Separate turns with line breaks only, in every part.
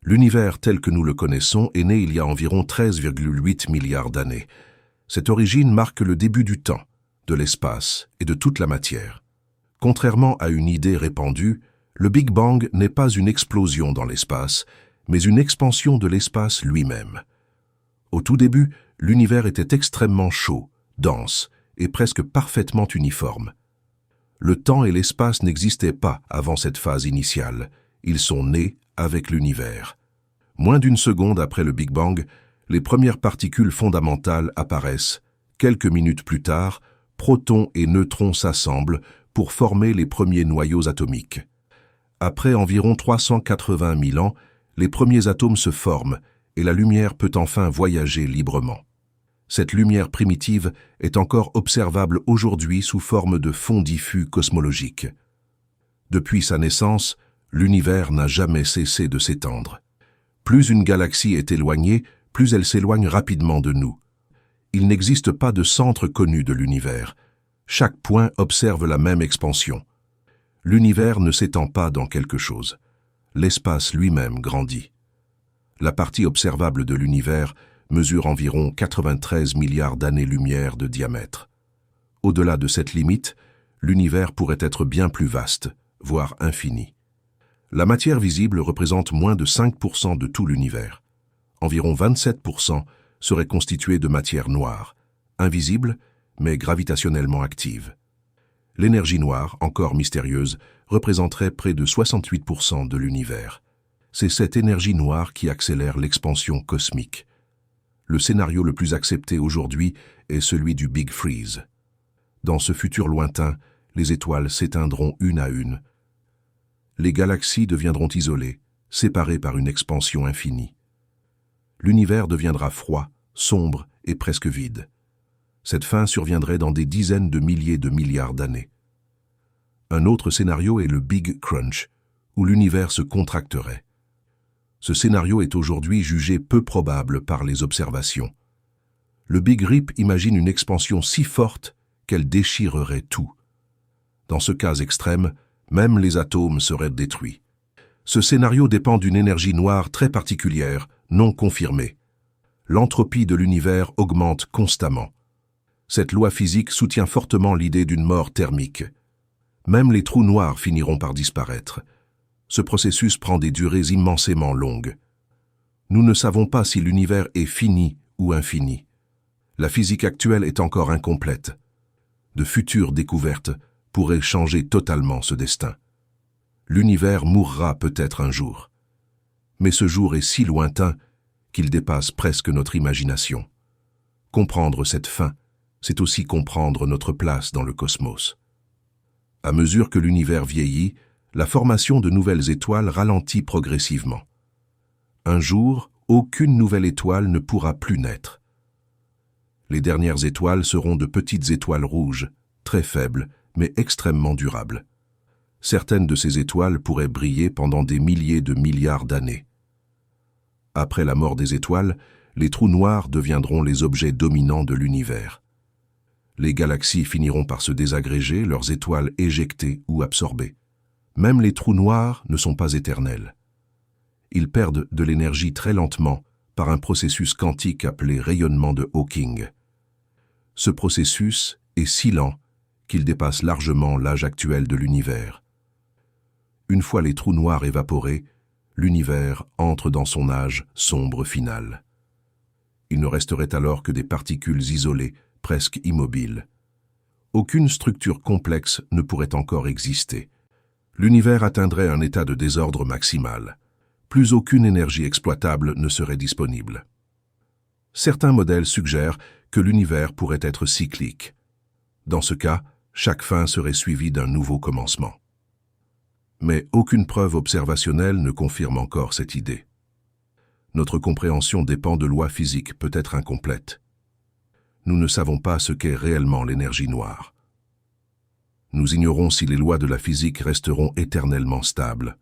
L'univers tel que nous le connaissons est né il y a environ 13,8 milliards d'années. Cette origine marque le début du temps, de l'espace et de toute la matière. Contrairement à une idée répandue, le Big Bang n'est pas une explosion dans l'espace, mais une expansion de l'espace lui-même. Au tout début, l'univers était extrêmement chaud, dense et presque parfaitement uniforme. Le temps et l'espace n'existaient pas avant cette phase initiale. Ils sont nés avec l'univers. Moins d'une seconde après le Big Bang, les premières particules fondamentales apparaissent. Quelques minutes plus tard, protons et neutrons s'assemblent pour former les premiers noyaux atomiques. Après environ 380 000 ans, les premiers atomes se forment et la lumière peut enfin voyager librement. Cette lumière primitive est encore observable aujourd'hui sous forme de fond diffus cosmologique. Depuis sa naissance, l'univers n'a jamais cessé de s'étendre. Plus une galaxie est éloignée, plus elle s'éloigne rapidement de nous. Il n'existe pas de centre connu de l'univers. Chaque point observe la même expansion. L'univers ne s'étend pas dans quelque chose. L'espace lui-même grandit. La partie observable de l'univers mesure environ 93 milliards d'années-lumière de diamètre. Au-delà de cette limite, l'univers pourrait être bien plus vaste, voire infini. La matière visible représente moins de 5% de tout l'univers. Environ 27% serait constituée de matière noire, invisible, mais gravitationnellement active. L'énergie noire, encore mystérieuse, représenterait près de 68% de l'univers. C'est cette énergie noire qui accélère l'expansion cosmique. Le scénario le plus accepté aujourd'hui est celui du Big Freeze. Dans ce futur lointain, les étoiles s'éteindront une à une. Les galaxies deviendront isolées, séparées par une expansion infinie. L'univers deviendra froid, sombre et presque vide. Cette fin surviendrait dans des dizaines de milliers de milliards d'années. Un autre scénario est le Big Crunch, où l'univers se contracterait. Ce scénario est aujourd'hui jugé peu probable par les observations. Le Big Rip imagine une expansion si forte qu'elle déchirerait tout. Dans ce cas extrême, même les atomes seraient détruits. Ce scénario dépend d'une énergie noire très particulière, non confirmée. L'entropie de l'univers augmente constamment. Cette loi physique soutient fortement l'idée d'une mort thermique. Même les trous noirs finiront par disparaître. Ce processus prend des durées immensément longues. Nous ne savons pas si l'univers est fini ou infini. La physique actuelle est encore incomplète. De futures découvertes pourraient changer totalement ce destin. L'univers mourra peut-être un jour. Mais ce jour est si lointain qu'il dépasse presque notre imagination. Comprendre cette fin, c'est aussi comprendre notre place dans le cosmos. À mesure que l'univers vieillit, la formation de nouvelles étoiles ralentit progressivement. Un jour, aucune nouvelle étoile ne pourra plus naître. Les dernières étoiles seront de petites étoiles rouges, très faibles, mais extrêmement durables. Certaines de ces étoiles pourraient briller pendant des milliers de milliards d'années. Après la mort des étoiles, les trous noirs deviendront les objets dominants de l'univers. Les galaxies finiront par se désagréger, leurs étoiles éjectées ou absorbées. Même les trous noirs ne sont pas éternels. Ils perdent de l'énergie très lentement par un processus quantique appelé rayonnement de Hawking. Ce processus est si lent qu'il dépasse largement l'âge actuel de l'univers. Une fois les trous noirs évaporés, l'univers entre dans son âge sombre final. Il ne resterait alors que des particules isolées, presque immobiles. Aucune structure complexe ne pourrait encore exister. L'univers atteindrait un état de désordre maximal. Plus aucune énergie exploitable ne serait disponible. Certains modèles suggèrent que l'univers pourrait être cyclique. Dans ce cas, chaque fin serait suivie d'un nouveau commencement. Mais aucune preuve observationnelle ne confirme encore cette idée. Notre compréhension dépend de lois physiques peut-être incomplètes. Nous ne savons pas ce qu'est réellement l'énergie noire. Nous ignorons si les lois de la physique resteront éternellement stables.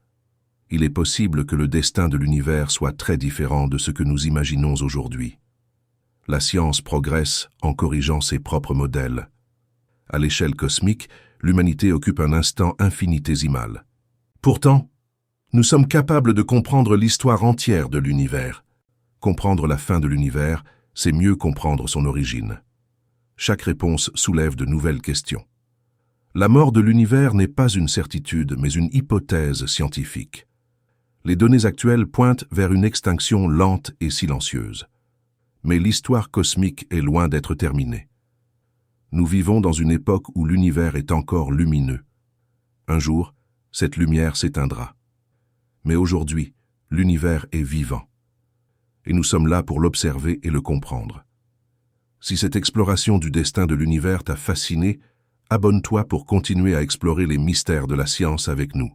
Il est possible que le destin de l'univers soit très différent de ce que nous imaginons aujourd'hui. La science progresse en corrigeant ses propres modèles. À l'échelle cosmique, l'humanité occupe un instant infinitésimal. Pourtant, Nous sommes capables de comprendre l'histoire entière de l'univers. Comprendre la fin de l'univers, c'est mieux comprendre son origine. Chaque réponse soulève de nouvelles questions. La mort de l'univers n'est pas une certitude, mais une hypothèse scientifique. Les données actuelles pointent vers une extinction lente et silencieuse. Mais l'histoire cosmique est loin d'être terminée. Nous vivons dans une époque où l'univers est encore lumineux. Un jour, cette lumière s'éteindra. Mais aujourd'hui, l'univers est vivant. Et nous sommes là pour l'observer et le comprendre. Si cette exploration du destin de l'univers t'a fasciné, abonne-toi pour continuer à explorer les mystères de la science avec nous.